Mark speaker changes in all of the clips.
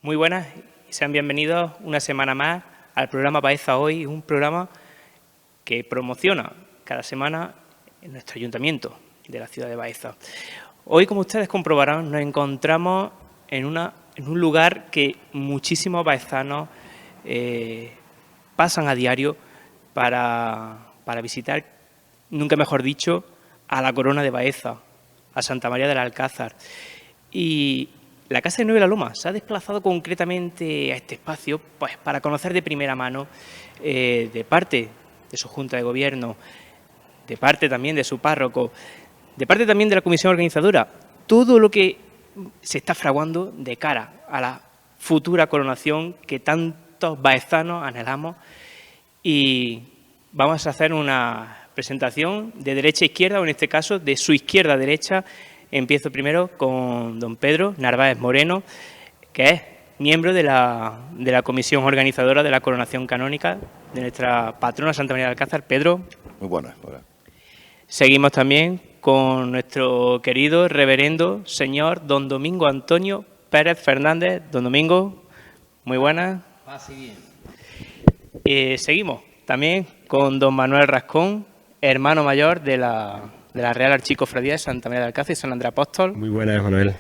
Speaker 1: Muy buenas y sean bienvenidos una semana más al programa Baeza Hoy, un programa que promociona cada semana en nuestro ayuntamiento de la ciudad de Baeza. Hoy, como ustedes comprobarán, nos encontramos en un lugar que muchísimos baezanos pasan a diario para visitar, nunca mejor dicho, a la Corona de Baeza, a Santa María del Alcázar. Y la Casa de Nueve de la Loma se ha desplazado concretamente a este espacio pues, para conocer de primera mano, de parte de su Junta de Gobierno, de parte también de su párroco, de parte también de la comisión organizadora, todo lo que se está fraguando de cara a la futura coronación que tantos baezanos anhelamos. Y vamos a hacer una presentación de derecha a izquierda, o en este caso de su izquierda a derecha. Empiezo primero con don Pedro Narváez Moreno, que es miembro de la comisión organizadora de la coronación canónica de nuestra patrona Santa María del Alcázar. Pedro.
Speaker 2: Muy buenas.
Speaker 1: Seguimos también con nuestro querido reverendo señor don Domingo Antonio Pérez Fernández. Don Domingo, muy buenas.
Speaker 3: Pase bien.
Speaker 1: Seguimos también con don Manuel Rascón, hermano mayor de la Real Archicofradía de Santa María del Alcázar y San Andrés Apóstol.
Speaker 4: Muy buenas, Manuel.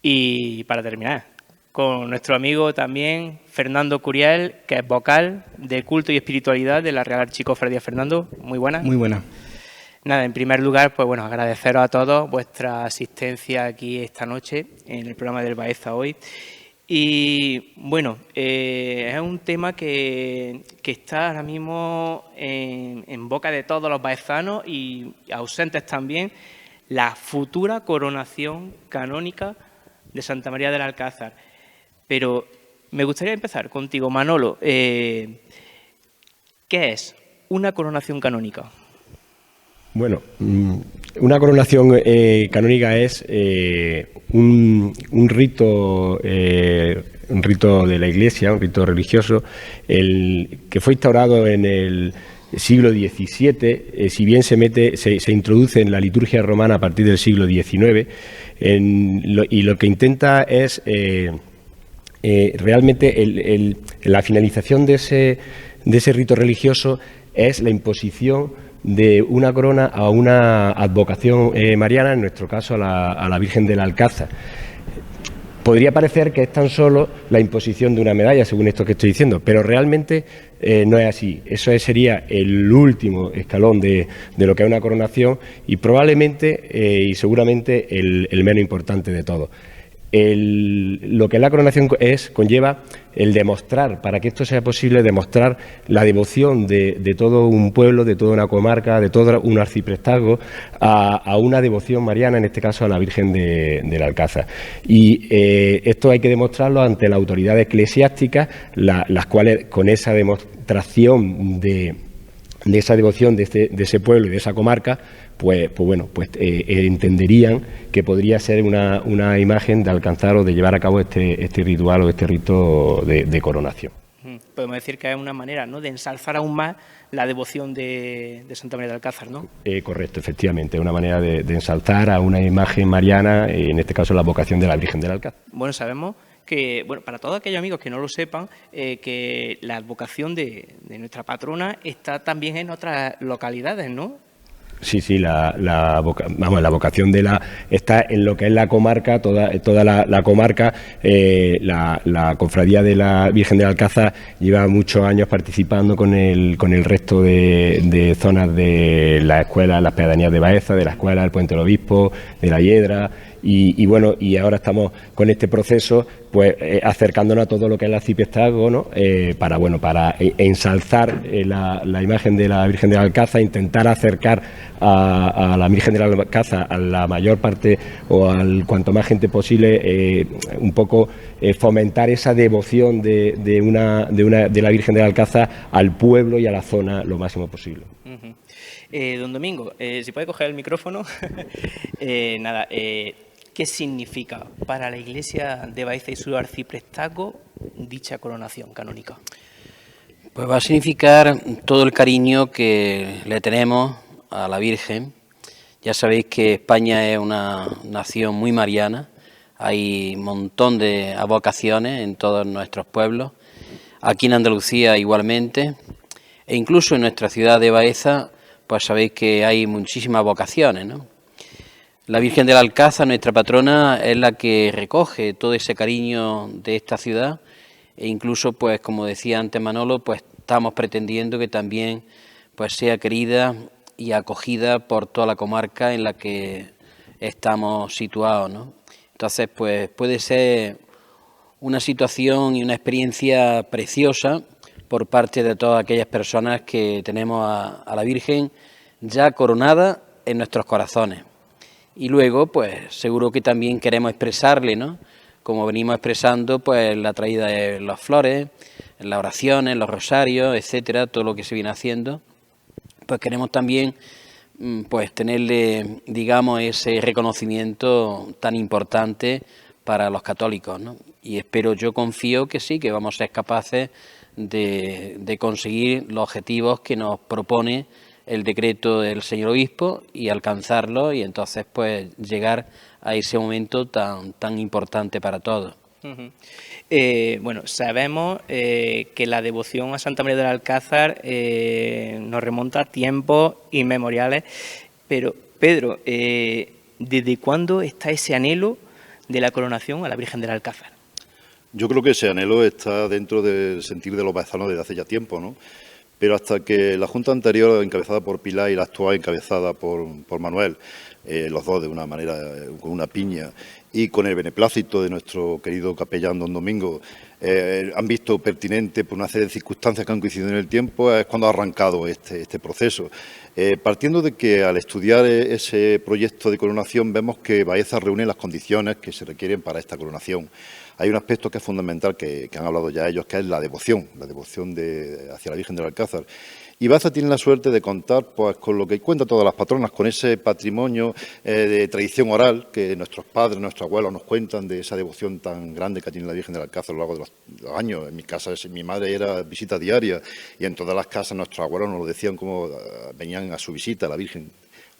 Speaker 1: Y para terminar, con nuestro amigo también Fernando Curiel, que es vocal de culto y espiritualidad de la Real Archicofradía. Fernando, muy buenas.
Speaker 4: Muy buenas.
Speaker 1: Nada, en primer lugar, pues bueno, agradeceros a todos vuestra asistencia aquí esta noche en el programa del Baeza Hoy. Y bueno, es un tema que está ahora mismo en boca de todos los baezanos y ausentes también, la futura coronación canónica de Santa María del Alcázar. Pero me gustaría empezar contigo, Manolo. ¿Qué es una coronación canónica?
Speaker 4: Bueno, una coronación canónica es un rito de la Iglesia, un rito religioso, que fue instaurado en el siglo XVII, si bien se introduce en la liturgia romana a partir del siglo XIX, y lo que intenta es realmente la finalización de ese rito religioso es la imposición de una corona a una advocación mariana, en nuestro caso a la Virgen del Alcázar. Podría parecer que es tan solo la imposición de una medalla, según esto que estoy diciendo, pero realmente no es así. Eso sería el último escalón de lo que es una coronación y probablemente y seguramente el menos importante de todo. Lo que es la coronación conlleva el demostrar, para que esto sea posible, demostrar la devoción de todo un pueblo, de toda una comarca, de todo un arciprestazgo a una devoción mariana, en este caso a la Virgen del Alcázar. Y esto hay que demostrarlo ante la autoridad eclesiástica, las cuales con esa demostración de esa devoción de ese pueblo y de esa comarca, pues entenderían que podría ser una imagen de alcanzar o de llevar a cabo este ritual o este rito de coronación.
Speaker 1: Podemos decir que es una manera, ¿no?, de ensalzar aún más la devoción de Santa María del Alcázar, ¿no?
Speaker 4: Correcto, efectivamente, es una manera de ensalzar a una imagen mariana, en este caso la vocación de la Virgen del Alcázar.
Speaker 1: Bueno, sabemos que, bueno, para todos aquellos amigos que no lo sepan, que la advocación de nuestra patrona está también en otras localidades, ¿no?
Speaker 4: Sí, la vocación está en lo que es la comarca, toda la comarca. La cofradía de la Virgen del Alcázar lleva muchos años participando con el resto de zonas de las escuelas, las pedanías de Baeza, de la escuela del Puente del Obispo, de la Hiedra. Y ahora estamos con este proceso, pues acercándonos a todo lo que es el arciprestazgo, ¿no? Para ensalzar la imagen de la Virgen del Alcázar, intentar acercar a la Virgen del Alcázar a la mayor parte o al cuanto más gente posible, un poco fomentar esa devoción de la Virgen del Alcázar al pueblo y a la zona lo máximo posible.
Speaker 1: Don Domingo, si puede coger el micrófono. ¿Qué significa para la Iglesia de Baeza y su arciprestazgo dicha coronación canónica?
Speaker 3: Pues va a significar todo el cariño que le tenemos a la Virgen. Ya sabéis que España es una nación muy mariana. Hay un montón de advocaciones en todos nuestros pueblos, aquí en Andalucía igualmente, e incluso en nuestra ciudad de Baeza, pues sabéis que hay muchísimas vocaciones, ¿no? La Virgen del Alcázar, nuestra patrona, es la que recoge todo ese cariño de esta ciudad, e incluso, pues como decía antes Manolo, pues estamos pretendiendo que también pues sea querida y acogida por toda la comarca en la que estamos situados, ¿no? Entonces, pues puede ser una situación y una experiencia preciosa por parte de todas aquellas personas que tenemos a la Virgen ya coronada en nuestros corazones. Y luego, pues seguro que también queremos expresarle, ¿no? Como venimos expresando, pues la traída de las flores, las oraciones, los rosarios, etcétera, todo lo que se viene haciendo. Pues queremos también pues tenerle, digamos, ese reconocimiento tan importante para los católicos, ¿no? Y espero, yo confío que sí, que vamos a ser capaces de conseguir los objetivos que nos propone el decreto del señor obispo y alcanzarlo, y entonces pues llegar a ese momento tan importante para todos.
Speaker 1: Uh-huh. Bueno, sabemos que la devoción a Santa María del Alcázar nos remonta a tiempos inmemoriales, pero Pedro, ¿desde cuándo está ese anhelo de la coronación a la Virgen del Alcázar?
Speaker 2: Yo creo que ese anhelo está dentro del sentir de los baezanos desde hace ya tiempo, ¿no? Pero hasta que la Junta anterior, encabezada por Pilar, y la actual, encabezada por Manuel, los dos de una manera, con una piña, y con el beneplácito de nuestro querido capellán don Domingo, han visto pertinente, por una serie de circunstancias que han coincidido en el tiempo, es cuando ha arrancado este proceso. Partiendo de que al estudiar ese proyecto de coronación vemos que Baeza reúne las condiciones que se requieren para esta coronación. Hay un aspecto que es fundamental, que han hablado ya ellos, que es la devoción hacia la Virgen del Alcázar. Y Baeza tiene la suerte de contar pues con lo que cuentan todas las patronas, con ese patrimonio de tradición oral que nuestros padres, nuestros abuelos nos cuentan, de esa devoción tan grande que tiene la Virgen del Alcázar a lo largo de los años. En mi casa, mi madre era visita diaria, y en todas las casas nuestros abuelos nos lo decían como venían a su visita a la Virgen.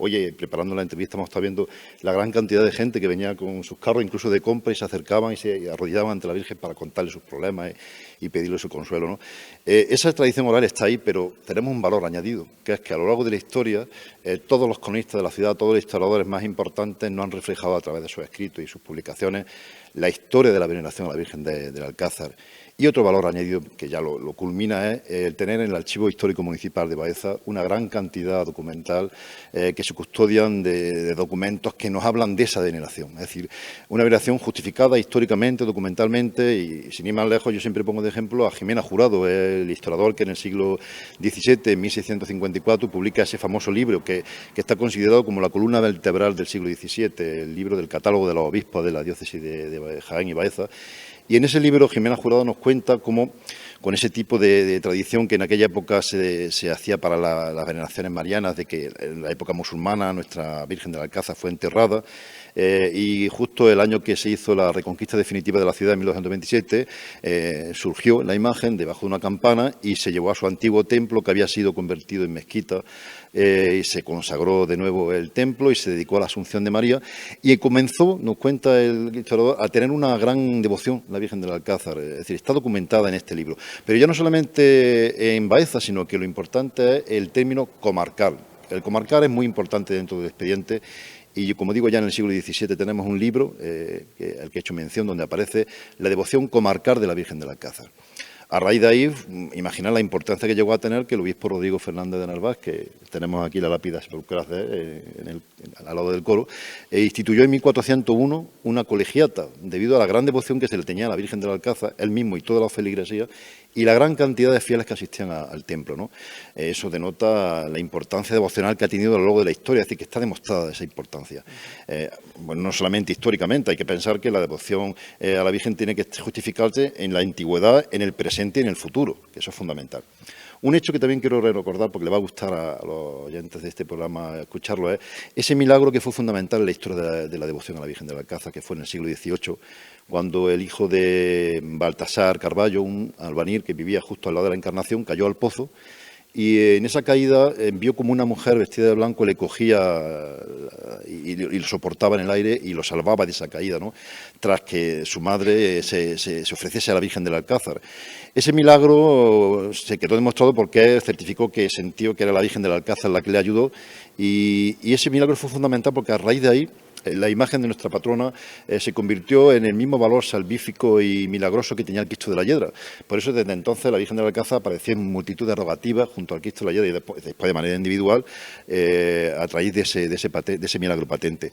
Speaker 2: Oye, preparando la entrevista hemos estado viendo la gran cantidad de gente que venía con sus carros, incluso de compra, y se acercaban y se arrodillaban ante la Virgen para contarle sus problemas y pedirle su consuelo, ¿no? Esa tradición oral está ahí, pero tenemos un valor añadido, que es que a lo largo de la historia todos los cronistas de la ciudad, todos los historiadores más importantes nos han reflejado a través de sus escritos y sus publicaciones la historia de la veneración a la Virgen del Alcázar. Y otro valor añadido, que ya lo culmina, es el tener en el Archivo Histórico Municipal de Baeza una gran cantidad documental que se custodian de documentos que nos hablan de esa veneración. Es decir, una veneración justificada históricamente, documentalmente, y sin ir más lejos, yo siempre pongo de ejemplo a Jimena Jurado, el historiador que en el siglo XVII, en 1654, publica ese famoso libro que está considerado como la columna vertebral del siglo XVII, el libro del catálogo de los obispos de la diócesis de Jaén y Baeza. Y en ese libro Jimena Jurado nos cuenta cómo, con ese tipo de tradición que en aquella época se hacía para las veneraciones marianas, de que en la época musulmana nuestra Virgen del Alcázar fue enterrada, y justo el año que se hizo la reconquista definitiva de la ciudad, en 1227, surgió la imagen debajo de una campana y se llevó a su antiguo templo, que había sido convertido en mezquita, y se consagró de nuevo el templo y se dedicó a la Asunción de María, y comenzó, nos cuenta el historiador, a tener una gran devoción la Virgen del Alcázar. Es decir, está documentada en este libro. Pero ya no solamente en Baeza, sino que lo importante es el término comarcal. El comarcal es muy importante dentro del expediente. Y como digo, ya en el siglo XVII tenemos un libro, al que he hecho mención, donde aparece la devoción comarcal de la Virgen del Alcázar. A raíz de ahí, imaginar la importancia que llegó a tener que el obispo Rodrigo Fernández de Narváez, que tenemos aquí la lápida sepulcral al lado del coro, instituyó en 1401 una colegiata, debido a la gran devoción que se le tenía a la Virgen del Alcázar, él mismo y toda la feligresía, y la gran cantidad de fieles que asistían al templo, ¿no? Eso denota la importancia devocional que ha tenido a lo largo de la historia, es decir, que está demostrada esa importancia. Bueno, no solamente históricamente, hay que pensar que la devoción a la Virgen tiene que justificarse en la antigüedad, en el presente y en el futuro, que eso es fundamental. Un hecho que también quiero recordar, porque le va a gustar a los oyentes de este programa escucharlo, es ese milagro que fue fundamental en la historia de la devoción a la Virgen del Alcázar, que fue en el siglo XVIII, cuando el hijo de Baltasar Carballo, un albanil que vivía justo al lado de la Encarnación, cayó al pozo Y en esa caída vio como una mujer vestida de blanco le cogía y lo soportaba en el aire y lo salvaba de esa caída, ¿no? Tras que su madre se ofreciese a la Virgen del Alcázar. Ese milagro se quedó demostrado porque él certificó que sintió que era la Virgen del Alcázar la que le ayudó, y ese milagro fue fundamental porque a raíz de ahí la imagen de nuestra patrona se convirtió en el mismo valor salvífico y milagroso que tenía el Cristo de la Hiedra. Por eso, desde entonces, la Virgen de la Alcázar aparecía en multitud de rogativas junto al Cristo de la Hiedra y después de manera individual, a raíz de ese milagro patente.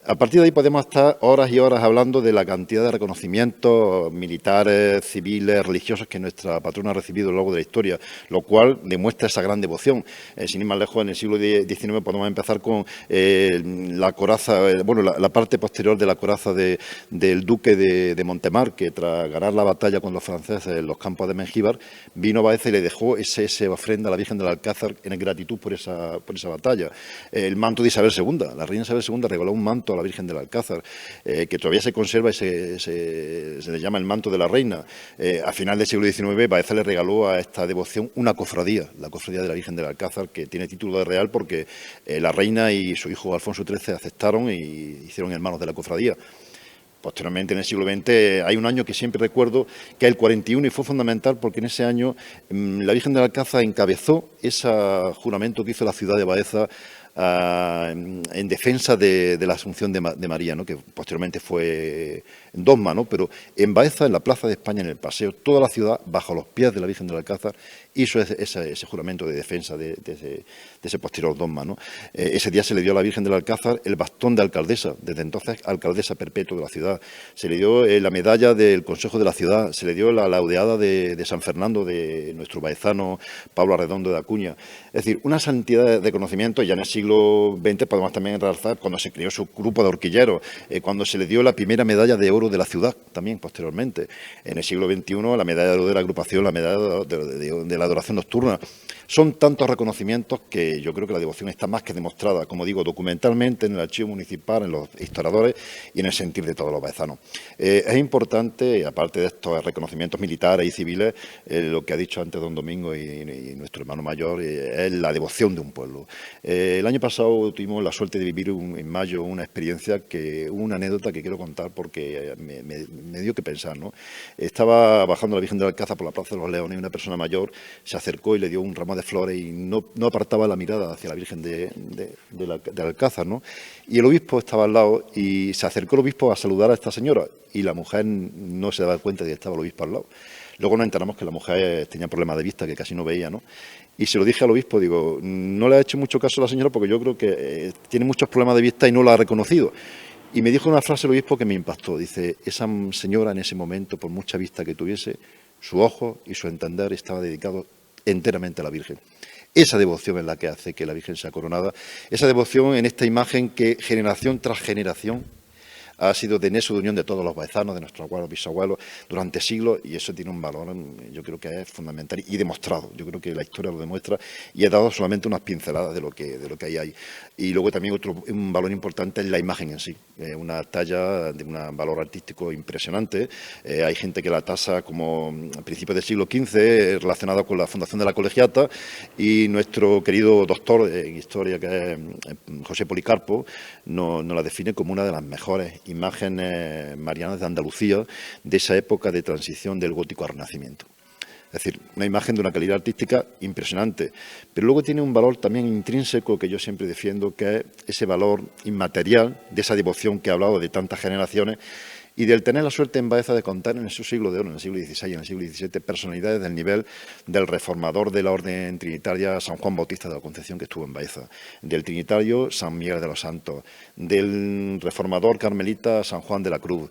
Speaker 2: A partir de ahí podemos estar horas y horas hablando de la cantidad de reconocimientos militares, civiles, religiosos que nuestra patrona ha recibido a lo largo de la historia, lo cual demuestra esa gran devoción. Sin ir más lejos, en el siglo XIX podemos empezar con la coraza, la parte posterior de la coraza del duque de Montemar, que tras ganar la batalla con los franceses en los campos de Mengíbar, vino a Baeza y le dejó esa ofrenda a la Virgen del Alcázar en gratitud por esa batalla. El manto de Isabel II, la reina Isabel II regaló un manto a la Virgen del Alcázar, que todavía se conserva y se le llama el manto de la reina. A final del siglo XIX, Baeza le regaló a esta devoción una cofradía, la cofradía de la Virgen del Alcázar, que tiene título de real porque la reina y su hijo Alfonso XIII aceptaron y hicieron hermanos de la cofradía. Posteriormente, en el siglo XX, hay un año que siempre recuerdo, que es el 41, y fue fundamental porque en ese año la Virgen del Alcázar encabezó ese juramento que hizo la ciudad de Baeza en defensa de la Asunción de María, ¿no? Que posteriormente fue en dogma, ¿no? Pero en Baeza, en la Plaza de España, en el paseo, toda la ciudad, bajo los pies de la Virgen del Alcázar, hizo ese juramento de defensa de ese posterior dogma, ¿no? Ese día se le dio a la Virgen del Alcázar el bastón de alcaldesa, desde entonces alcaldesa perpetua de la ciudad. Se le dio la medalla del Consejo de la Ciudad, se le dio la laudeada de San Fernando, de nuestro baezano Pablo Arredondo de Acuña. Es decir, una santidad de conocimiento. Ya en el siglo XX podemos también realzar cuando se creó su grupo de horquilleros, cuando se le dio la primera medalla de oro de la ciudad, también posteriormente. En el siglo XXI, la medalla de oro de la agrupación, la medalla de la adoración nocturna. Son tantos reconocimientos que yo creo que la devoción está más que demostrada, como digo, documentalmente en el archivo municipal, en los historiadores y en el sentir de todos los baezanos. Es importante, aparte de estos reconocimientos militares y civiles, lo que ha dicho antes don Domingo y nuestro hermano mayor, es la devoción de un pueblo. El año pasado tuvimos la suerte de vivir en mayo una experiencia, una anécdota que quiero contar porque me dio que pensar, ¿no? Estaba bajando la Virgen del Alcázar por la Plaza de los Leones y una persona mayor se acercó y le dio un ramo de flores y no apartaba la mirada hacia la Virgen del Alcázar, ¿no? Y el obispo estaba al lado y se acercó el obispo a saludar a esta señora y la mujer no se daba cuenta de que estaba el obispo al lado. Luego nos enteramos que la mujer tenía problemas de vista, que casi no veía, ¿no? Y se lo dije al obispo, digo, no le ha hecho mucho caso a la señora porque yo creo que tiene muchos problemas de vista y no la ha reconocido. Y me dijo una frase el obispo que me impactó. Dice, esa señora en ese momento, por mucha vista que tuviese, su ojo y su entender estaba dedicado enteramente a la Virgen. Esa devoción es la que hace que la Virgen sea coronada. Esa devoción en esta imagen que generación tras generación ha sido de nexo de unión de todos los baezanos, de nuestros abuelos, bisabuelos, durante siglos, y eso tiene un valor, yo creo que es fundamental y demostrado. Yo creo que la historia lo demuestra y he dado solamente unas pinceladas de lo que hay ahí. Y luego también un valor importante es la imagen en sí, una talla de un valor artístico impresionante. Hay gente que la tasa como a principios del siglo XV, relacionada con la fundación de la Colegiata, y nuestro querido doctor en historia, que es José Policarpo, nos la define como una de las mejores imágenes marianas de Andalucía, de esa época de transición del gótico al renacimiento. Es decir, una imagen de una calidad artística impresionante, pero luego tiene un valor también intrínseco que yo siempre defiendo, que es ese valor inmaterial de esa devoción que he hablado de tantas generaciones y del tener la suerte en Baeza de contar en su siglo de oro, en el siglo XVI y en el siglo XVII, personalidades del nivel del reformador de la orden trinitaria San Juan Bautista de la Concepción, que estuvo en Baeza, del trinitario San Miguel de los Santos, del reformador carmelita San Juan de la Cruz,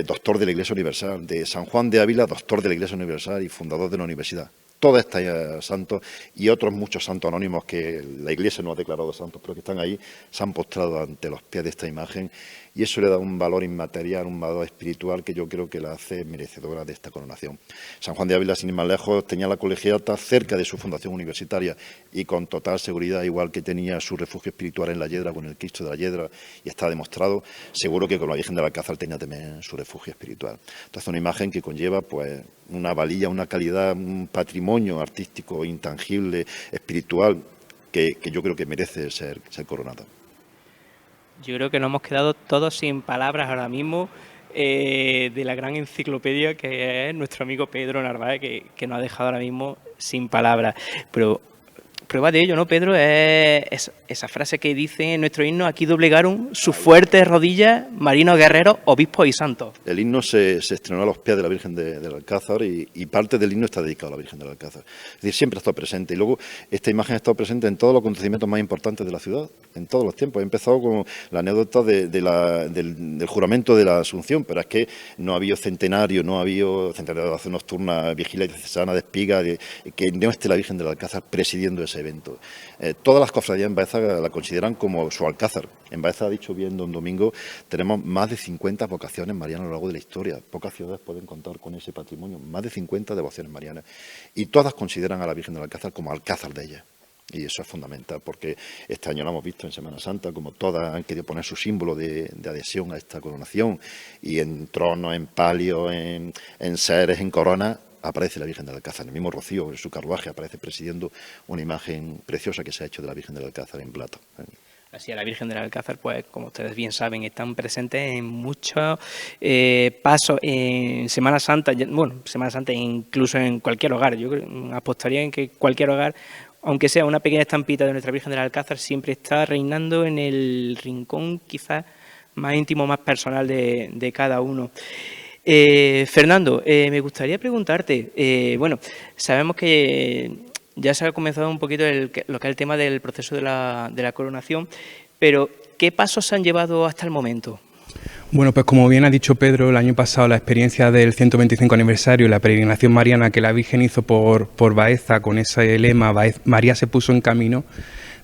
Speaker 2: doctor de la Iglesia Universal, de San Juan de Ávila, doctor de la Iglesia Universal y fundador de la universidad. Todos estos santos y otros muchos santos anónimos que la Iglesia no ha declarado santos, pero que están ahí, se han postrado ante los pies de esta imagen, y eso le da un valor inmaterial, un valor espiritual que yo creo que la hace merecedora de esta coronación. San Juan de Ávila, sin ir más lejos, tenía la Colegiata cerca de su fundación universitaria y con total seguridad, igual que tenía su refugio espiritual en la Hiedra con el Cristo de la Hiedra, y está demostrado, seguro que con la Virgen del Alcázar tenía también su refugio espiritual. Entonces, una imagen que conlleva, pues, una valía, una calidad, un patrimonio artístico intangible, espiritual, que yo creo que merece ser coronada.
Speaker 1: Yo creo que nos hemos quedado todos sin palabras ahora mismo de la gran enciclopedia que es nuestro amigo Pedro Narváez, que nos ha dejado ahora mismo sin palabras. Pero prueba de ello, ¿no, Pedro? Es esa frase que dice en nuestro himno: aquí doblegaron sus fuertes rodillas marinos guerreros, obispos y santos.
Speaker 2: El himno se estrenó a los pies de la Virgen del Alcázar y parte del himno está dedicado a la Virgen del Alcázar. Es decir, siempre ha estado presente. Y luego esta imagen ha estado presente en todos los acontecimientos más importantes de la ciudad, en todos los tiempos. He empezado con la anécdota del juramento de la Asunción, pero es que no ha habido centenario, no ha habido centenario de oración nocturna, vigilia diocesana de Espiga, que no esté la Virgen del Alcázar presidiendo ese evento. Todas las cofradías en Baeza la consideran como su alcázar. En Baeza, ha dicho bien don Domingo, tenemos más de 50 vocaciones marianas a lo largo de la historia. Pocas ciudades pueden contar con ese patrimonio, más de 50 devociones marianas. Y todas consideran a la Virgen del Alcázar como alcázar de ellas. Y eso es fundamental, porque este año lo hemos visto en Semana Santa, como todas han querido poner su símbolo de adhesión a esta coronación, y en tronos, en palios, en seres, en coronas, aparece la Virgen del Alcázar. En el mismo Rocío, en su carruaje, aparece presidiendo una imagen preciosa que se ha hecho de la Virgen del Alcázar en plata.
Speaker 1: Así, a la Virgen del Alcázar, pues, como ustedes bien saben, están presentes en muchos pasos en Semana Santa, Semana Santa incluso en cualquier hogar. Yo apostaría en que cualquier hogar, aunque sea una pequeña estampita de nuestra Virgen del Alcázar, siempre está reinando en el rincón quizás más íntimo, más personal de cada uno. Fernando, me gustaría preguntarte, sabemos que ya se ha comenzado un poquito lo que es el tema del proceso de la coronación, pero ¿qué pasos se han llevado hasta el momento?
Speaker 5: Bueno, pues como bien ha dicho Pedro, el año pasado la experiencia del 125 aniversario y la peregrinación mariana que la Virgen hizo por Baeza, con ese lema María se puso en camino,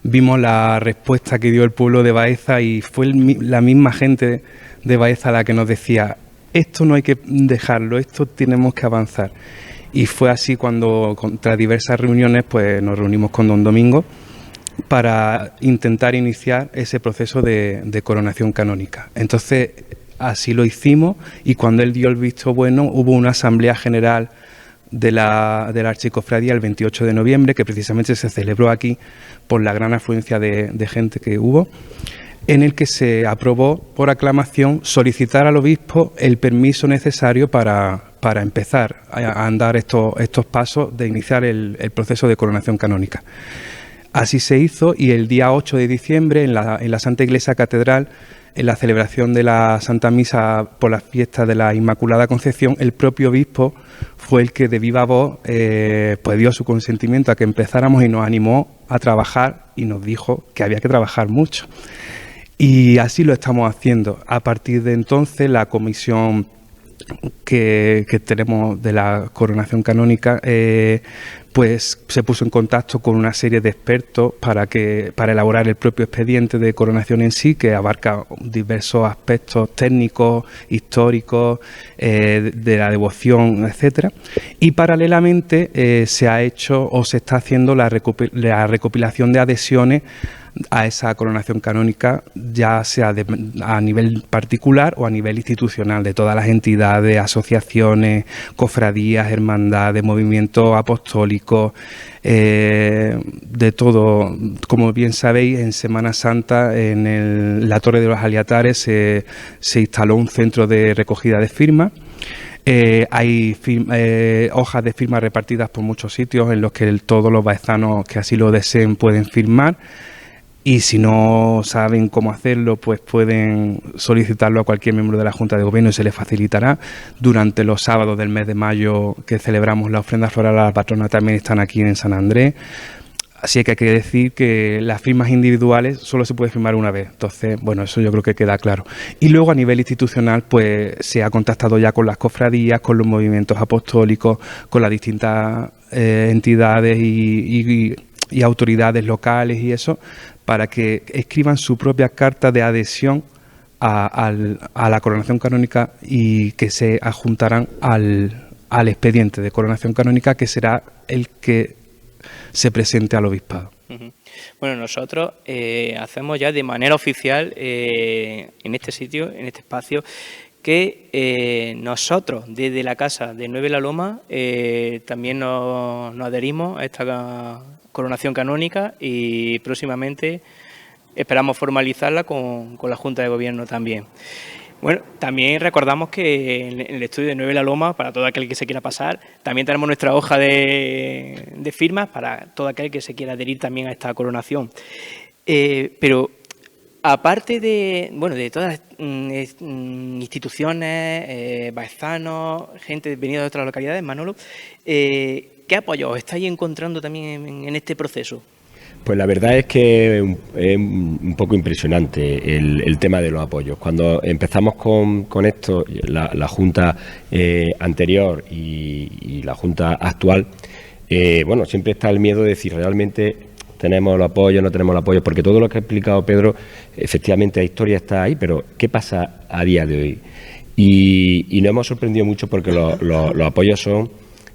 Speaker 5: vimos la respuesta que dio el pueblo de Baeza y fue la misma gente de Baeza la que nos decía: esto no hay que dejarlo, esto tenemos que avanzar. Y fue así cuando, tras diversas reuniones, pues nos reunimos con don Domingo para intentar iniciar ese proceso de coronación canónica. Entonces, así lo hicimos, y cuando él dio el visto bueno, hubo una asamblea general de la Archicofradía el 28 de noviembre, que precisamente se celebró aquí por la gran afluencia de gente que hubo, en el que se aprobó por aclamación solicitar al obispo el permiso necesario para empezar a andar estos pasos de iniciar el proceso de coronación canónica. Así se hizo, y el día 8 de diciembre en la Santa Iglesia Catedral, en la celebración de la Santa Misa por las fiestas de la Inmaculada Concepción, el propio obispo fue el que de viva voz pues dio su consentimiento a que empezáramos y nos animó a trabajar y nos dijo que había que trabajar mucho. Y así lo estamos haciendo. A partir de entonces, la comisión que tenemos de la coronación canónica pues se puso en contacto con una serie de expertos para elaborar el propio expediente de coronación en sí, que abarca diversos aspectos técnicos, históricos, de la devoción, etcétera. Y paralelamente se ha hecho o se está haciendo la recopilación de adhesiones a esa coronación canónica, ya sea a nivel particular o a nivel institucional, de todas las entidades, asociaciones, cofradías, hermandades, movimientos apostólicos, de todo. Como bien sabéis, en Semana Santa, en la Torre de los Aliatares, se instaló un centro de recogida de firmas. Hay hojas de firmas repartidas por muchos sitios en los que todos los baezanos que así lo deseen pueden firmar. Y si no saben cómo hacerlo, pues pueden solicitarlo a cualquier miembro de la Junta de Gobierno y se les facilitará. Durante los sábados del mes de mayo, que celebramos la ofrenda floral a la patrona, también están aquí en San Andrés. Así que hay que decir que las firmas individuales solo se puede firmar una vez. Entonces, bueno, eso yo creo que queda claro. Y luego, a nivel institucional, pues se ha contactado ya con las cofradías, con los movimientos apostólicos, con las distintas entidades y autoridades locales y eso, para que escriban su propia carta de adhesión a la coronación canónica y que se adjuntarán al expediente de coronación canónica, que será el que se presente al obispado.
Speaker 1: Bueno, nosotros hacemos ya de manera oficial en este sitio, en este espacio, que nosotros desde la Casa de Nueve La Loma también nos adherimos a esta coronación canónica y próximamente esperamos formalizarla con la Junta de Gobierno también. Bueno, también recordamos que en el estudio de Nueve La Loma, para todo aquel que se quiera pasar, también tenemos nuestra hoja de firmas para todo aquel que se quiera adherir también a esta coronación. Pero aparte de todas las instituciones, baezanos, gente venida de otras localidades, Manolo, ¿qué apoyos estáis encontrando también en este proceso?
Speaker 4: Pues la verdad es que es un poco impresionante el tema de los apoyos. Cuando empezamos con esto, la Junta anterior y la Junta actual, siempre está el miedo de si realmente tenemos los apoyos, no tenemos los apoyos, porque todo lo que ha explicado Pedro, efectivamente la historia está ahí, pero ¿qué pasa a día de hoy? Y nos hemos sorprendido mucho porque los apoyos son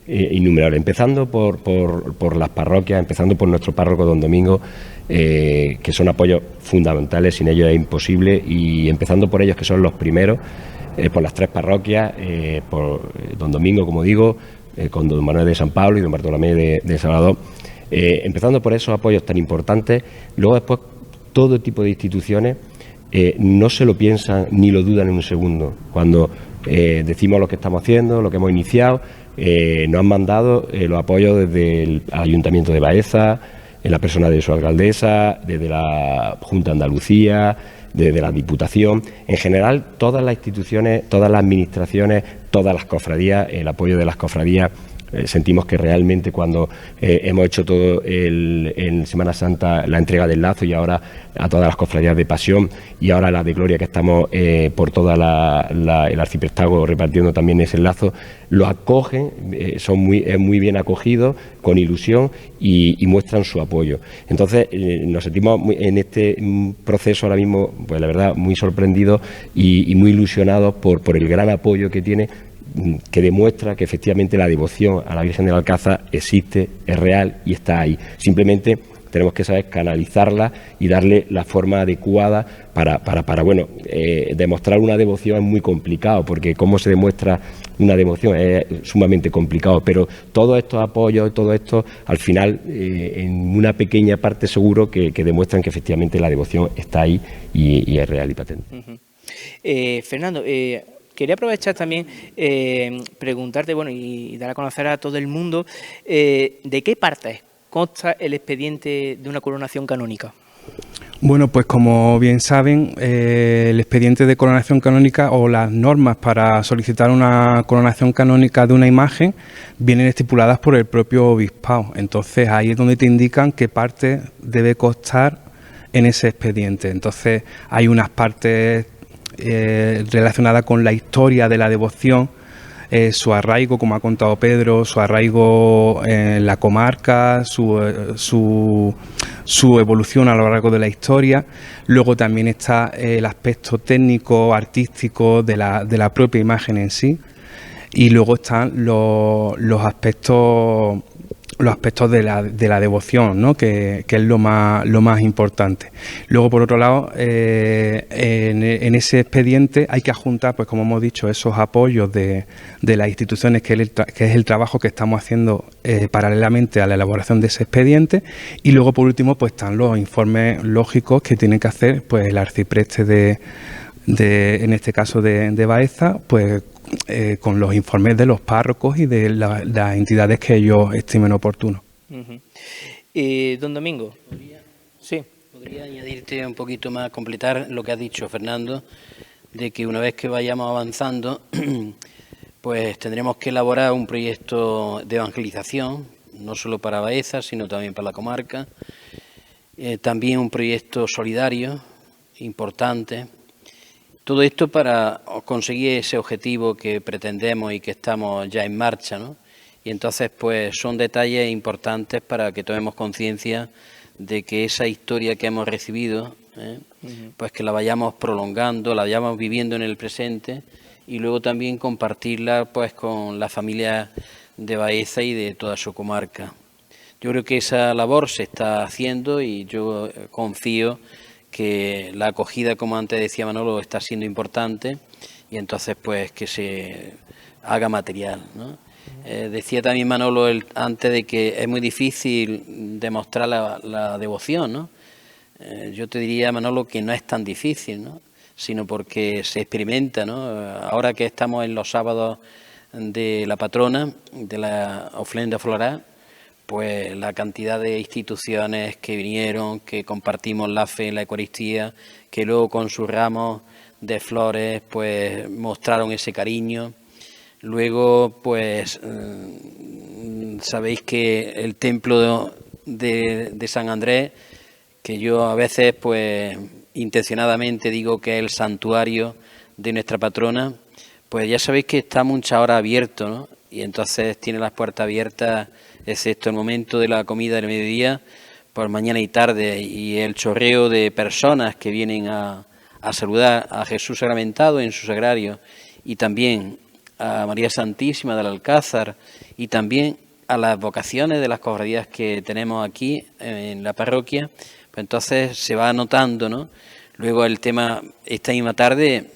Speaker 4: innumerables, empezando por las parroquias, empezando por nuestro párroco don Domingo, que son apoyos fundamentales, sin ellos es imposible, y empezando por ellos que son los primeros, por las 3 parroquias, por don Domingo, como digo, con don Manuel de San Pablo y don Bartolomé de Salvador, empezando por esos apoyos tan importantes. Luego después todo tipo de instituciones no se lo piensan ni lo dudan en un segundo. Cuando decimos lo que estamos haciendo, lo que hemos iniciado, nos han mandado los apoyos desde el Ayuntamiento de Baeza, en la persona de su alcaldesa, desde la Junta de Andalucía, desde la Diputación. En general, todas las instituciones, todas las administraciones, todas las cofradías, el apoyo de las cofradías. Sentimos que realmente cuando hemos hecho todo en Semana Santa la entrega del lazo y ahora a todas las cofradías de Pasión y ahora la de Gloria que estamos por toda el arciprestazgo repartiendo también ese lazo, lo acogen, es muy bien acogidos, con ilusión y muestran su apoyo. Entonces nos sentimos en este proceso ahora mismo, pues la verdad, muy sorprendidos y muy ilusionados por el gran apoyo que tiene, que demuestra que efectivamente la devoción a la Virgen del Alcázar existe, es real y está ahí. Simplemente tenemos que saber canalizarla y darle la forma adecuada para demostrar una devoción es muy complicado, porque cómo se demuestra una devoción es sumamente complicado, pero todos estos apoyos, todo esto, al final, en una pequeña parte seguro que demuestran que efectivamente la devoción está ahí y es real y patente.
Speaker 1: Fernando, quería aprovechar también, preguntarte, y dar a conocer a todo el mundo, ¿de qué partes consta el expediente de una coronación canónica?
Speaker 5: Bueno, pues como bien saben, el expediente de coronación canónica o las normas para solicitar una coronación canónica de una imagen vienen estipuladas por el propio obispado. Entonces ahí es donde te indican qué parte debe constar en ese expediente. Entonces hay unas partes relacionada con la historia de la devoción, su arraigo, como ha contado Pedro, su arraigo en la comarca, su evolución a lo largo de la historia. Luego también está el aspecto técnico, artístico de la propia imagen en sí. Y luego están los aspectos de la devoción, ¿no? que es lo más importante. Luego, por otro lado, en ese expediente hay que adjuntar, pues como hemos dicho, esos apoyos de las instituciones, que es el trabajo que estamos haciendo paralelamente a la elaboración de ese expediente. Y luego, por último, pues están los informes lógicos que tiene que hacer pues el arcipreste en este caso de Baeza, pues con los informes de los párrocos y de las entidades que ellos estimen oportunos.
Speaker 1: Don Domingo.
Speaker 3: Podría añadirte un poquito más, completar lo que ha dicho Fernando, de que una vez que vayamos avanzando, pues tendremos que elaborar un proyecto de evangelización, no solo para Baeza, sino también para la comarca, también un proyecto solidario importante. Todo esto para conseguir ese objetivo que pretendemos y que estamos ya en marcha, ¿no? Y entonces, pues son detalles importantes para que tomemos conciencia de que esa historia que hemos recibido, pues que la vayamos prolongando, la vayamos viviendo en el presente y luego también compartirla pues con la familia de Baeza y de toda su comarca. Yo creo que esa labor se está haciendo y yo confío que la acogida, como antes decía Manolo, está siendo importante y entonces pues que se haga material, ¿no? Decía también Manolo antes de que es muy difícil demostrar la devoción, ¿no? Yo te diría, Manolo, que no es tan difícil, ¿no? Sino porque se experimenta, ¿no? Ahora que estamos en los sábados de la patrona, de la ofrenda floral, pues la cantidad de instituciones que vinieron, que compartimos la fe en la Eucaristía, que luego con sus ramos de flores pues mostraron ese cariño. Luego pues sabéis que el templo de San Andrés, que yo a veces pues intencionadamente digo que es el santuario de nuestra patrona, pues ya sabéis que está muchas horas abierto, ¿no? Y entonces tiene las puertas abiertas, excepto el momento de la comida del mediodía, por mañana y tarde, y el chorreo de personas que vienen a saludar a Jesús sacramentado en su sagrario, y también a María Santísima del Alcázar, y también a las vocaciones de las cofradías que tenemos aquí en la parroquia, pues entonces se va anotando, ¿no? Luego el tema, esta misma tarde,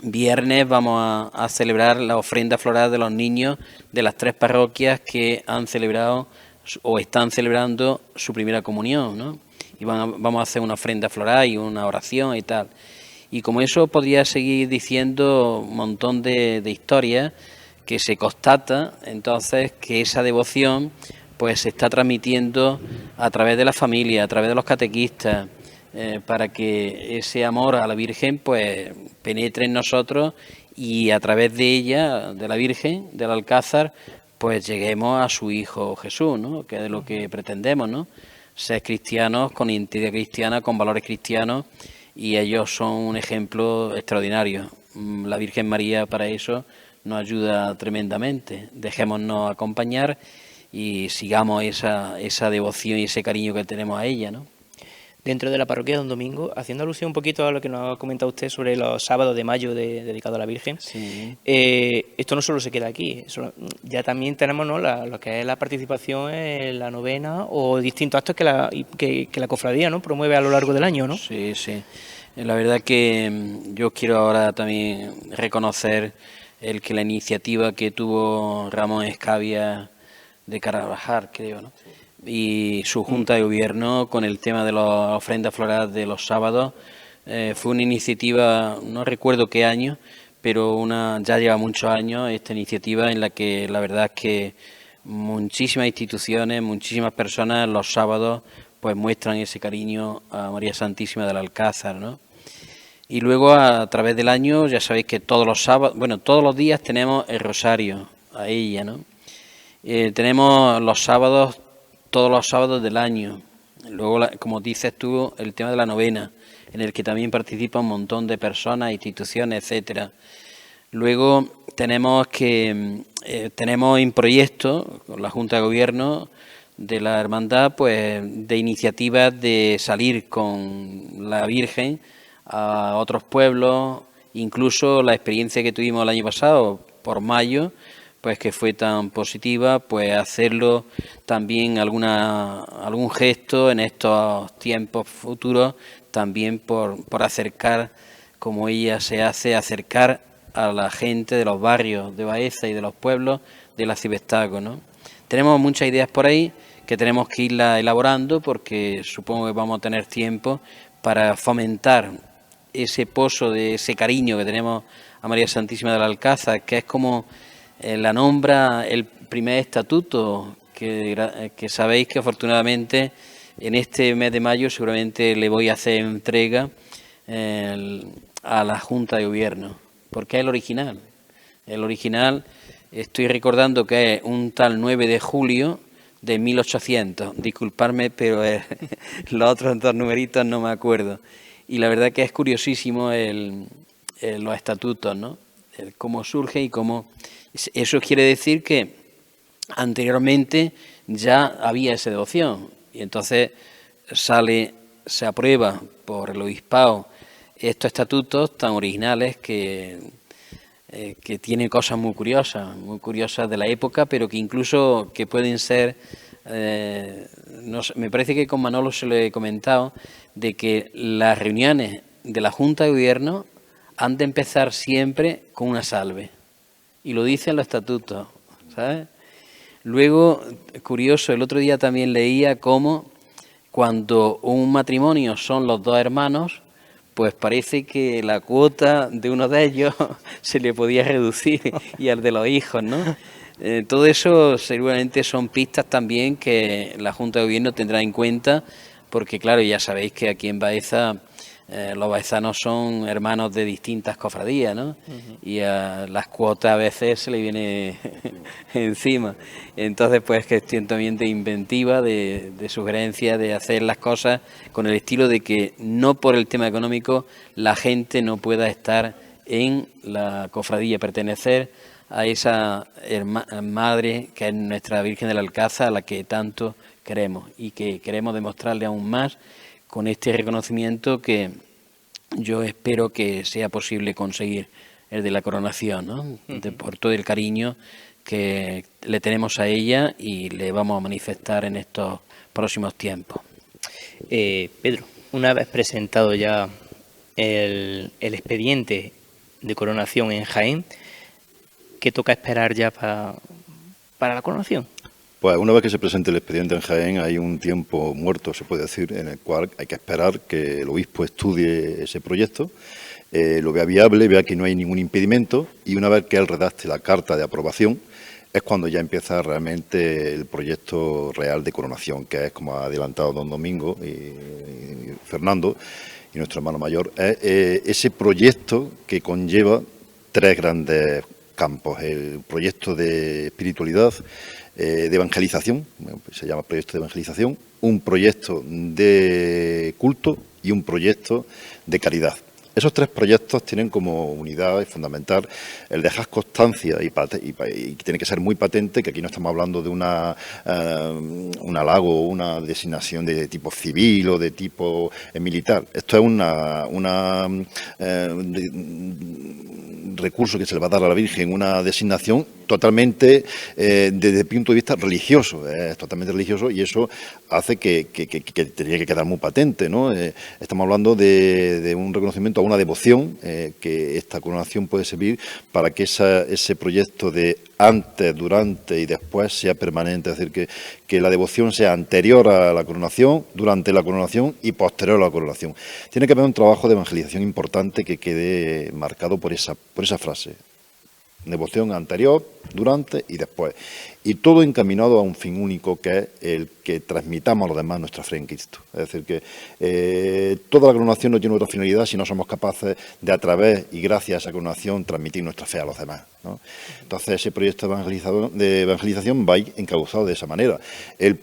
Speaker 3: viernes, vamos a celebrar la ofrenda floral de los niños de las 3 parroquias que han celebrado o están celebrando su primera comunión, ¿no? Y vamos a hacer una ofrenda floral y una oración y tal. Y como eso podría seguir diciendo un montón de historias que se constata entonces que esa devoción pues se está transmitiendo a través de la familia, a través de los catequistas, para que ese amor a la Virgen pues penetre en nosotros y a través de ella, de la Virgen, del Alcázar, pues lleguemos a su Hijo Jesús, ¿no? Que es lo que pretendemos, ¿no? Ser cristianos con identidad cristiana, con valores cristianos, y ellos son un ejemplo extraordinario. La Virgen María para eso nos ayuda tremendamente. Dejémonos acompañar y sigamos esa devoción y ese cariño que tenemos a ella, ¿no?
Speaker 1: Dentro de la parroquia de Don Domingo, haciendo alusión un poquito a lo que nos ha comentado usted sobre los sábados de mayo dedicados a la Virgen,
Speaker 3: Sí.
Speaker 1: Esto no solo se queda aquí, ya también tenemos, ¿no?, lo que es la participación en la novena o distintos actos que la cofradía, ¿no?, promueve a lo largo del año, ¿no?
Speaker 3: Sí, sí. La verdad que yo quiero ahora también reconocer que la iniciativa que tuvo Ramón Escavia de Carabajal, creo, ¿no?, y su Junta de Gobierno con el tema de las ofrendas florales de los sábados, fue una iniciativa, no recuerdo qué año, pero ya lleva muchos años esta iniciativa en la que la verdad es que muchísimas instituciones, muchísimas personas los sábados pues muestran ese cariño a María Santísima del Alcázar, ¿no? Y luego a través del año ya sabéis que todos los sábados, bueno, todos los días tenemos el rosario a ella, ¿no? Tenemos los sábados, todos los sábados del año. Luego, como dices tú, el tema de la novena, en el que también participa un montón de personas, instituciones, etcétera. Luego tenemos en proyecto con la Junta de Gobierno de la Hermandad, pues de iniciativas de salir con la Virgen a otros pueblos, incluso la experiencia que tuvimos el año pasado por mayo, pues que fue tan positiva, pues hacerlo también algún gesto en estos tiempos futuros, también por acercar, como ella se hace, acercar a la gente de los barrios de Baeza y de los pueblos de la Cibestaco, ¿no? Tenemos muchas ideas por ahí que tenemos que irlas elaborando porque supongo que vamos a tener tiempo para fomentar ese pozo de ese cariño que tenemos a María Santísima del Alcázar, que es como la nombra el primer estatuto, que sabéis que afortunadamente en este mes de mayo seguramente le voy a hacer entrega a la Junta de Gobierno, porque es el original. El original, estoy recordando que es un tal 9 de julio de 1800, disculparme, pero los otros dos numeritos no me acuerdo. Y la verdad que es curiosísimo los estatutos, ¿no? Cómo surge y cómo... Eso quiere decir que anteriormente ya había esa devoción y entonces se aprueba por el obispado estos estatutos tan originales que tienen cosas muy curiosas de la época, pero que incluso que pueden ser, no sé, me parece que con Manolo se lo he comentado, de que las reuniones de la Junta de Gobierno han de empezar siempre con una salve. Y lo dicen los estatutos, ¿sabes? Luego, curioso, el otro día también leía cómo cuando un matrimonio son los dos hermanos, pues parece que la cuota de uno de ellos se le podía reducir y al de los hijos, ¿no? Todo eso seguramente son pistas también que la Junta de Gobierno tendrá en cuenta, porque claro, ya sabéis que aquí en Baeza los baezanos son hermanos de distintas cofradías, ¿no? Y a las cuotas a veces se le viene encima. Entonces, pues, cuestión también de inventiva, de sugerencia, de hacer las cosas con el estilo de que no por el tema económico la gente no pueda estar en la cofradía, pertenecer a esa madre que es nuestra Virgen del Alcázar, a la que tanto queremos y que queremos demostrarle aún más con este reconocimiento que yo espero que sea posible conseguir, el de la coronación, ¿no? Por todo el cariño que le tenemos a ella y le vamos a manifestar en estos próximos tiempos.
Speaker 1: Pedro, una vez presentado ya el expediente de coronación en Jaén, ¿qué toca esperar ya para la coronación?
Speaker 2: Pues una vez que se presente el expediente en Jaén hay un tiempo muerto, se puede decir, en el cual hay que esperar que el obispo estudie ese proyecto, lo vea viable, vea que no hay ningún impedimento y una vez que él redacte la carta de aprobación es cuando ya empieza realmente el proyecto real de coronación, que es, como ha adelantado don Domingo y Fernando y nuestro hermano mayor, es ese proyecto que conlleva tres grandes campos: el proyecto de espiritualidad, de evangelización, se llama proyecto de evangelización, un proyecto de culto y un proyecto de caridad. Esos tres proyectos tienen como unidad fundamental el dejar constancia y tiene que ser muy patente que aquí no estamos hablando de un halago o una designación de tipo civil o de tipo militar. Esto es un recurso que se le va a dar a la Virgen, una designación totalmente desde el punto de vista religioso, es totalmente religioso y eso hace que tendría que quedar muy patente, ¿no? Estamos hablando de un reconocimiento a una devoción, que esta coronación puede servir para que ese proyecto de antes, durante y después sea permanente, es decir, que la devoción sea anterior a la coronación, durante la coronación y posterior a la coronación. Tiene que haber un trabajo de evangelización importante que quede marcado por esa frase. Devoción anterior, durante y después. Y todo encaminado a un fin único, que es el que transmitamos a los demás nuestra fe en Cristo. Es decir, que toda la coronación no tiene otra finalidad si no somos capaces de, a través y gracias a esa coronación, transmitir nuestra fe a los demás, ¿no? Entonces, ese proyecto de evangelización va encauzado de esa manera. El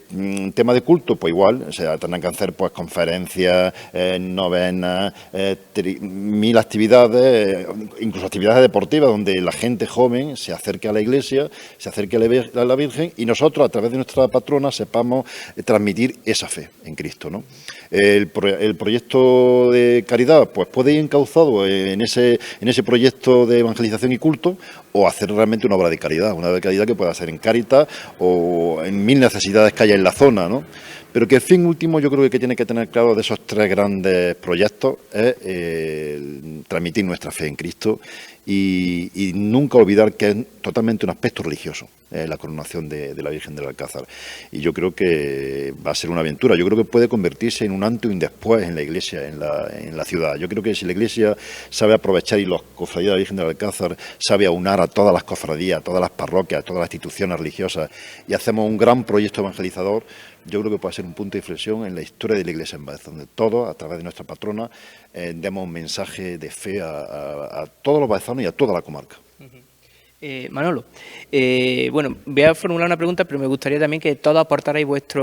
Speaker 2: tema de culto, pues igual, o sea, tendrán que hacer pues conferencias, novenas, 1000 actividades, incluso actividades deportivas, donde la gente joven se acerque a la iglesia, se acerque a la Virgen y nosotros, a través de nuestra patrona, sepamos transmitir esa fe en Cristo, ¿no? El proyecto de caridad pues puede ir encauzado en ese proyecto de evangelización y culto, o hacer realmente una obra de caridad que pueda ser en Cáritas o en 1000 necesidades que haya en la zona, ¿no? Pero que el fin último yo creo que tiene que tener claro de esos tres grandes proyectos es transmitir nuestra fe en Cristo y nunca olvidar que es totalmente un aspecto religioso, la coronación de la Virgen del Alcázar. Y yo creo que va a ser una aventura, yo creo que puede convertirse en un antes y un después en la Iglesia, en la ciudad. Yo creo que si la Iglesia sabe aprovechar y los cofradías de la Virgen del Alcázar sabe aunar a todas las cofradías, a todas las parroquias, a todas las instituciones religiosas y hacemos un gran proyecto evangelizador, yo creo que puede ser un punto de inflexión en la historia de la Iglesia en Baeza, donde todos, a través de nuestra patrona, demos un mensaje de fe a todos los baezanos y a toda la comarca.
Speaker 1: Manolo, bueno, voy a formular una pregunta, pero me gustaría también que todos aportarais vuestra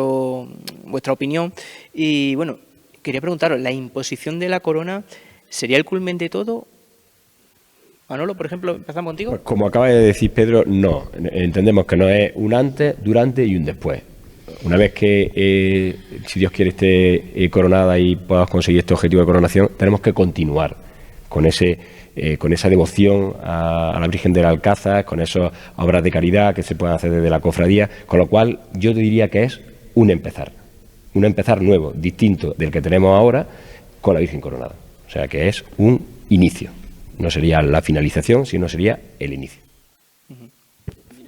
Speaker 1: opinión. Y bueno, quería preguntaros, ¿la imposición de la corona sería el culmen de todo? Manolo, por ejemplo, empezamos contigo.
Speaker 4: Pues como acaba de decir Pedro, no. Entendemos que no es un antes, durante y un después. Una vez que, si Dios quiere, esté coronada y podamos conseguir este objetivo de coronación, tenemos que continuar con esa devoción a la Virgen del Alcázar, con esas obras de caridad que se pueden hacer desde la cofradía, con lo cual yo te diría que es un empezar. un empezar nuevo, distinto del que tenemos ahora, con la Virgen coronada. O sea que es un inicio. No sería la finalización, sino sería el inicio.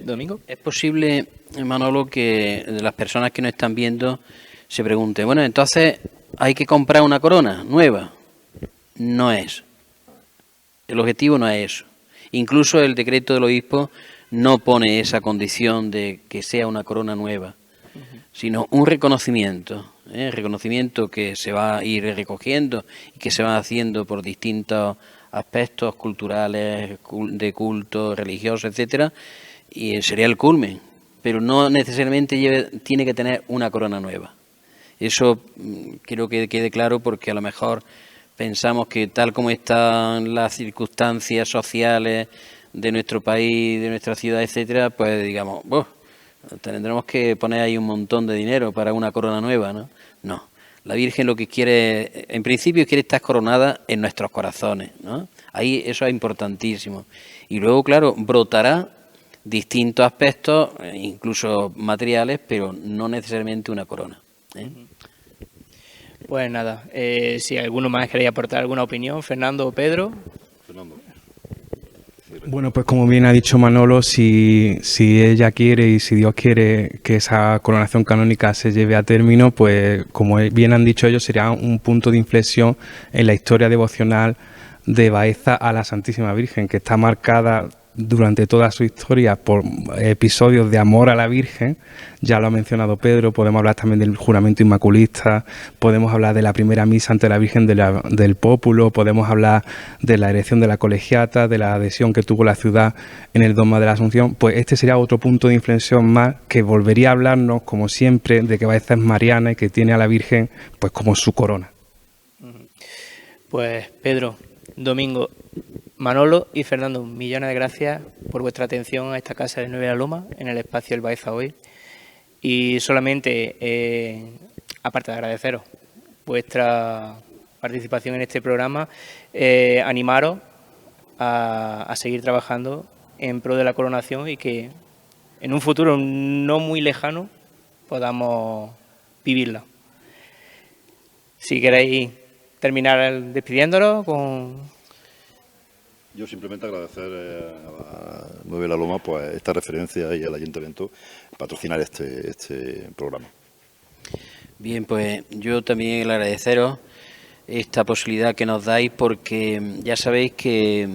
Speaker 1: Domingo.
Speaker 3: Es posible, Manolo, que las personas que nos están viendo se pregunten, bueno, entonces hay que comprar una corona nueva. No es. El objetivo no es eso. Incluso el decreto del obispo no pone esa condición de que sea una corona nueva, sino un reconocimiento, reconocimiento que se va a ir recogiendo y que se va haciendo por distintos aspectos culturales, de culto, religioso, etcétera, y sería el culmen, pero no necesariamente tiene que tener una corona nueva. Eso quiero que quede claro, porque a lo mejor pensamos que tal como están las circunstancias sociales de nuestro país, de nuestra ciudad, etcétera, pues digamos, tendremos que poner ahí un montón de dinero para una corona nueva, ¿no? No, la Virgen lo que quiere, en principio quiere estar coronada en nuestros corazones, ¿no? Ahí eso es importantísimo. Y luego, claro, brotará distintos aspectos, incluso materiales, pero no necesariamente una corona, ¿eh?
Speaker 1: Pues nada, si alguno más queréis aportar alguna opinión, Fernando o Pedro.
Speaker 2: Fernando.
Speaker 5: Bueno, pues como bien ha dicho Manolo, si ella quiere y si Dios quiere que esa coronación canónica se lleve a término, pues como bien han dicho ellos, sería un punto de inflexión en la historia devocional de Baeza a la Santísima Virgen, que está marcada durante toda su historia por episodios de amor a la Virgen. Ya lo ha mencionado Pedro, podemos hablar también del juramento inmaculista, podemos hablar de la primera misa ante la Virgen del Pópulo, podemos hablar de la erección de la colegiata, de la adhesión que tuvo la ciudad en el dogma de la Asunción. Pues este sería otro punto de inflexión más, que volvería a hablarnos, como siempre, de que Baeza es mariana y que tiene a la Virgen pues como su corona.
Speaker 1: Pues Pedro, Domingo, Manolo y Fernando, millones de gracias por vuestra atención a esta casa de Nueve de la Loma, en el espacio El Baeza Hoy. Y solamente, aparte de agradeceros vuestra participación en este programa, animaros a seguir trabajando en pro de la coronación y que en un futuro no muy lejano podamos vivirla. Si queréis terminar despidiéndolos con...
Speaker 2: Yo simplemente agradecer a Nueve de la Loma pues esta referencia y al Ayuntamiento patrocinar este programa.
Speaker 3: Bien, pues yo también le agradeceros esta posibilidad que nos dais, porque ya sabéis que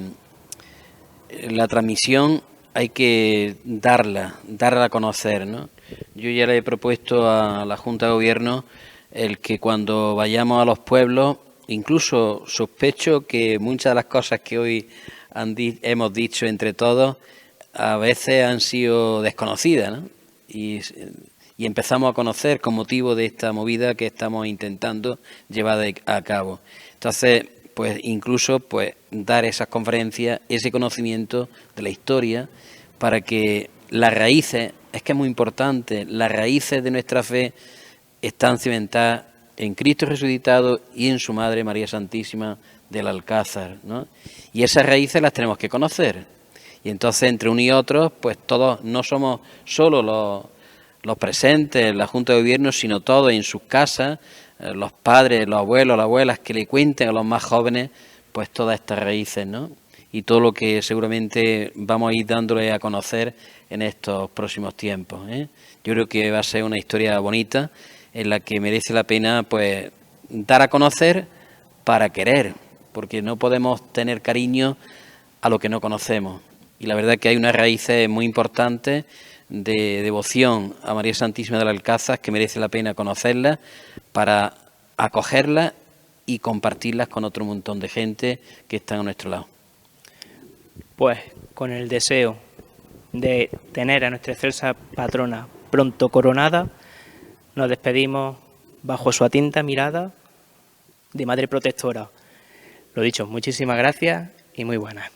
Speaker 3: la transmisión hay que darla a conocer, ¿no? Yo ya le he propuesto a la Junta de Gobierno el que cuando vayamos a los pueblos, incluso sospecho que muchas de las cosas que hoy hemos dicho entre todos a veces han sido desconocidas, ¿no? Y empezamos a conocer con motivo de esta movida que estamos intentando llevar a cabo. Entonces, pues incluso pues dar esas conferencias, ese conocimiento de la historia, para que las raíces, es que es muy importante, las raíces de nuestra fe están cimentadas en Cristo resucitado y en su Madre María Santísima del Alcázar, ¿no? Y esas raíces las tenemos que conocer. Y entonces entre unos y otros, pues todos no somos solo los presentes en la Junta de Gobierno, sino todos en sus casas, los padres, los abuelos, las abuelas, que le cuenten a los más jóvenes pues todas estas raíces, ¿no? Y todo lo que seguramente vamos a ir dándole a conocer en estos próximos tiempos, ¿eh? Yo creo que va a ser una historia bonita, en la que merece la pena pues dar a conocer para querer, porque no podemos tener cariño a lo que no conocemos. Y la verdad que hay unas raíces muy importantes de devoción a María Santísima del Alcázar que merece la pena conocerlas para acogerlas y compartirlas con otro montón de gente que está a nuestro lado.
Speaker 1: Pues con el deseo de tener a nuestra excelsa patrona pronto coronada, nos despedimos bajo su atenta mirada de Madre Protectora. Lo dicho, muchísimas gracias y muy buenas.